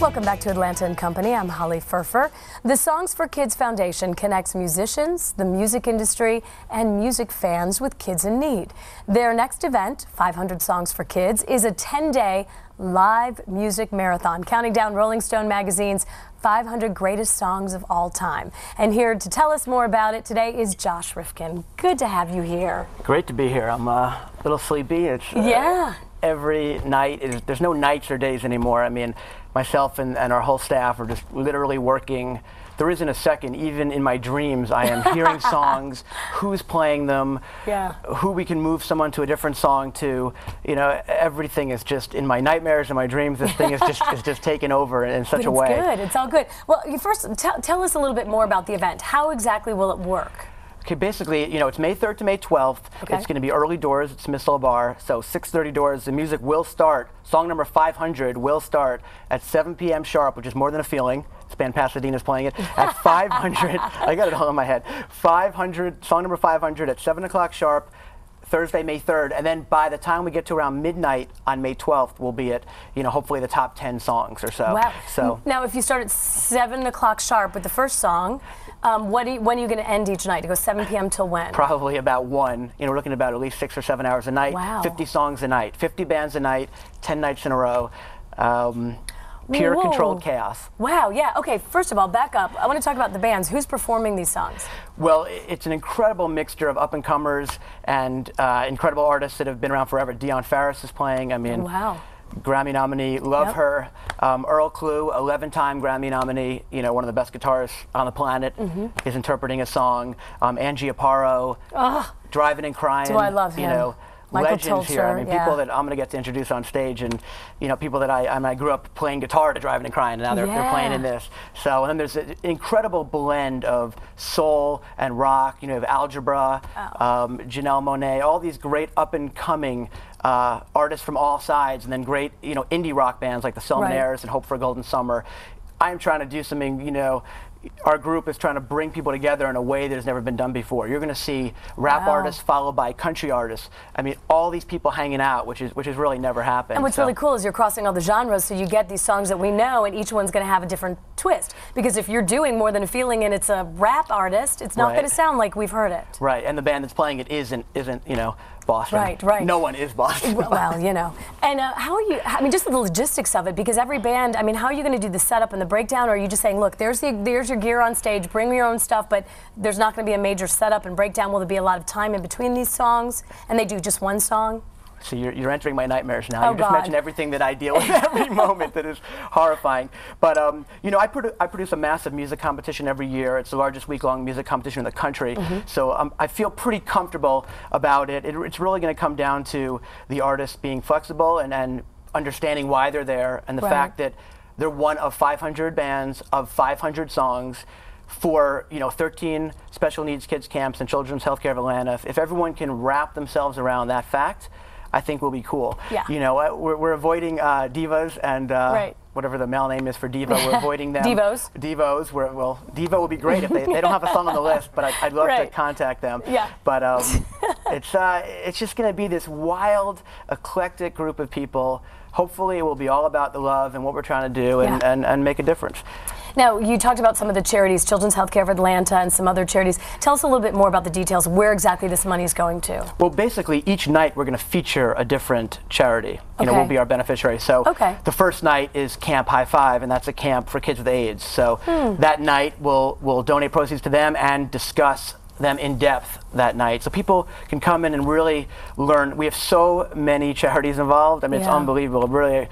Welcome back to Atlanta and Company. I'm Holly Furfer. The Songs for Kids Foundation connects musicians, the music industry, and music fans with kids in need. Their next event, 500 Songs for Kids, is a 10-day live music marathon, counting down Rolling Stone magazine's 500 greatest songs of all time. And here to tell us more about it today is Josh Rifkin. Good to have you here. Great to be here. I'm a little sleepy. It's every night. There's no nights or days anymore. I mean, myself and our whole staff are just literally working. There isn't a second, even in my dreams, I am hearing songs, who's playing them, who we can move someone to a different song to. You know, everything is just, in my nightmares and my dreams, this thing is just taken over in such a way. It's good, it's all good. Well, you first, tell us a little bit more about the event. How exactly will it work? Okay, basically, you know, it's May 3rd to May 12th. Okay. It's going to be early doors at Smith Soul Bar, so 6:30 doors. The music will start. Song number 500 will start at 7 p.m. sharp, which is More Than a Feeling. Span Pasadena's playing it at 500. I got it all in my head. 500, song number 500 at 7 o'clock sharp. Thursday, May 3rd, and then by the time we get to around midnight on May 12th, we'll be at, you know, hopefully the top 10 songs or so. Wow. So now, if you start at 7 o'clock sharp with the first song, when are you going to end each night? To go 7 p.m. till when? Probably about 1. You know, we're looking at about at least 6 or 7 hours a night. Wow. 50 songs a night, 50 bands a night, 10 nights in a row. Pure Whoa. Controlled Chaos. Wow, yeah. Okay, first of all, back up. I want to talk about the bands. Who's performing these songs? Well, it's an incredible mixture of up-and-comers and incredible artists that have been around forever. Dion Farris is playing. I mean, wow. Grammy nominee, love her. Earl Klugh, 11-time Grammy nominee, you know, one of the best guitarists on the planet, is interpreting a song. Angie Aparo, Driving and Crying. Do I love him? You know, Michael legends here. I mean, people that I'm going to get to introduce on stage, and you know, people that I grew up playing guitar to Driving and Crying, and now they're playing in this. So, and then there's an incredible blend of soul and rock. You know, you have Algebra, Janelle Monáe, all these great up and coming artists from all sides, and then great, you know, indie rock bands like the Sylvan-Airs and Hope for a Golden Summer. I'm trying to do something, you know. Our group is trying to bring people together in a way that has never been done before. You're going to see rap artists followed by country artists. I mean, all these people hanging out, which is really never happened. And what's really cool is you're crossing all the genres, so you get these songs that we know, and each one's going to have a different twist. Because if you're doing More Than a Feeling and it's a rap artist, it's not going to sound like we've heard it. Right, and the band that's playing it isn't you know, Boston. Right. No one is Boston. Well, you know. And how are you, I mean, just the logistics of it, because every band, I mean, how are you going to do the setup and the breakdown, or are you just saying, look, there's your gear on stage, bring your own stuff, but there's not going to be a major setup and breakdown? Will there be a lot of time in between these songs, and they do just one song? So you're entering my nightmares now. You just mentioned everything that I deal with every moment that is horrifying. But you know, I produce a massive music competition every year. It's the largest week-long music competition in the country. So I feel pretty comfortable about it. It's really going to come down to the artists being flexible and understanding why they're there, and the fact that they're one of 500 bands of 500 songs for, you know, 13 special needs kids camps and Children's Healthcare of Atlanta. If everyone can wrap themselves around that fact, I think will be cool. You know, we're avoiding divas and whatever the male name is for diva. We're avoiding them. Devos. Well, diva would be great if they don't have a song on the list, but I'd love to contact them. But it's just going to be this wild, eclectic group of people. Hopefully, it will be all about the love and what we're trying to do and make a difference. Now, you talked about some of the charities, Children's Healthcare of Atlanta and some other charities. Tell us a little bit more about the details, where exactly this money is going to. Well, basically, each night we're going to feature a different charity. You know, we'll be our beneficiary. So the first night is Camp High Five, and that's a camp for kids with AIDS. So that night we'll donate proceeds to them and discuss them in depth that night, so people can come in and really learn. We have so many charities involved. I mean, it's unbelievable. Really,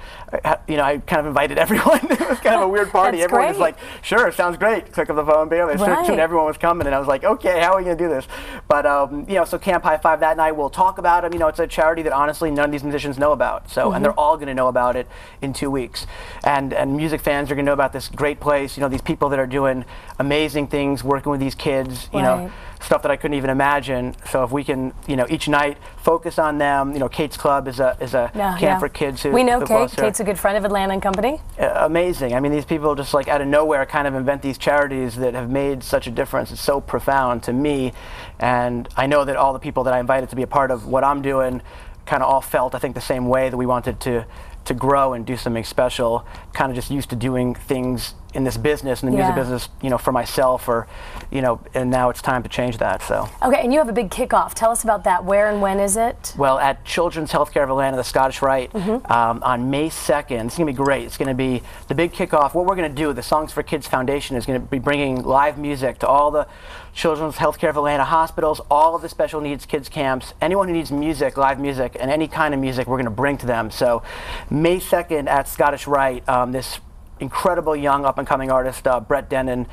you know, I kind of invited everyone. It was kind of a weird party. Everyone was like, "Sure, sounds great." Click on the phone, bam. Soon everyone was coming, and I was like, "Okay, how are we going to do this?" But you know, so Camp High Five that night, we'll talk about them. You know, it's a charity that honestly none of these musicians know about. So, and they're all going to know about it in 2 weeks. And music fans are going to know about this great place. You know, these people that are doing amazing things, working with these kids. You know, stuff that I couldn't even imagine. So if we can, you know, each night focus on them. You know, Kate's Club is a camp for kids who we know Kate. Kate's a good friend of Atlanta and Company. Amazing. I mean, these people just like out of nowhere kind of invent these charities that have made such a difference. It's so profound to me, and I know that all the people that I invited to be a part of what I'm doing kind of all felt, I think, the same way, that we wanted to to grow and do something special. Kind of just used to doing things in this business, in the music business, you know, for myself, or, you know, and now it's time to change that. So. Okay, and you have a big kickoff. Tell us about that. Where and when is it? Well, at Children's Healthcare of Atlanta, the Scottish Rite, on May 2nd. It's going to be great. It's going to be the big kickoff. What we're going to do, the Songs for Kids Foundation is going to be bringing live music to all the Children's Healthcare of Atlanta hospitals, all of the special needs kids camps. Anyone who needs music, live music, and any kind of music, we're going to bring to them. So May 2nd at Scottish Rite, this incredible young up-and-coming artist, Brett Dennen,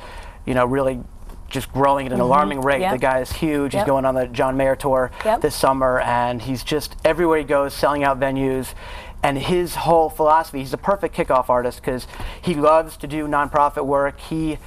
you know, really just growing at an alarming rate. The guy is huge. He's going on the John Mayer tour this summer, and he's just everywhere he goes, selling out venues. And his whole philosophy, he's a perfect kickoff artist because he loves to do nonprofit work. He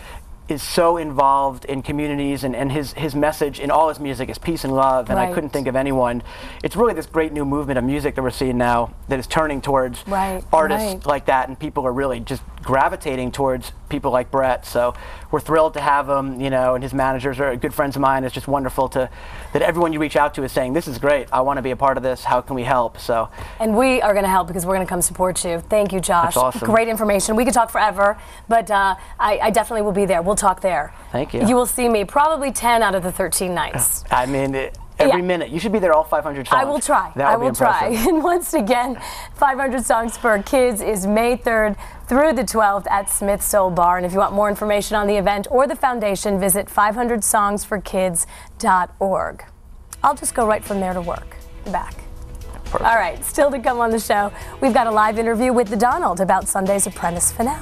is so involved in communities, and his message in all his music is peace and love, and I couldn't think of anyone. It's really this great new movement of music that we're seeing now that is turning towards artists like that, and people are really just gravitating towards people like Brett. So we're thrilled to have him, you know, and his managers are good friends of mine. It's just wonderful that everyone you reach out to is saying, this is great, I want to be a part of this, how can we help? So. And we are going to help because we're going to come support you. Thank you, Josh. That's awesome. Great information. We could talk forever, but I definitely will be there. We'll talk there. Thank you. You will see me probably 10 out of the 13 nights. I mean, every minute. You should be there all 500 songs. I will try. I will try. And once again, 500 Songs for Kids is May 3rd through the 12th at Smith Soul Bar. And if you want more information on the event or the foundation, visit 500songsforkids.org. I'll just go right from there to work. Back. Perfect. All right, still to come on the show, we've got a live interview with the Donald about Sunday's Apprentice finale.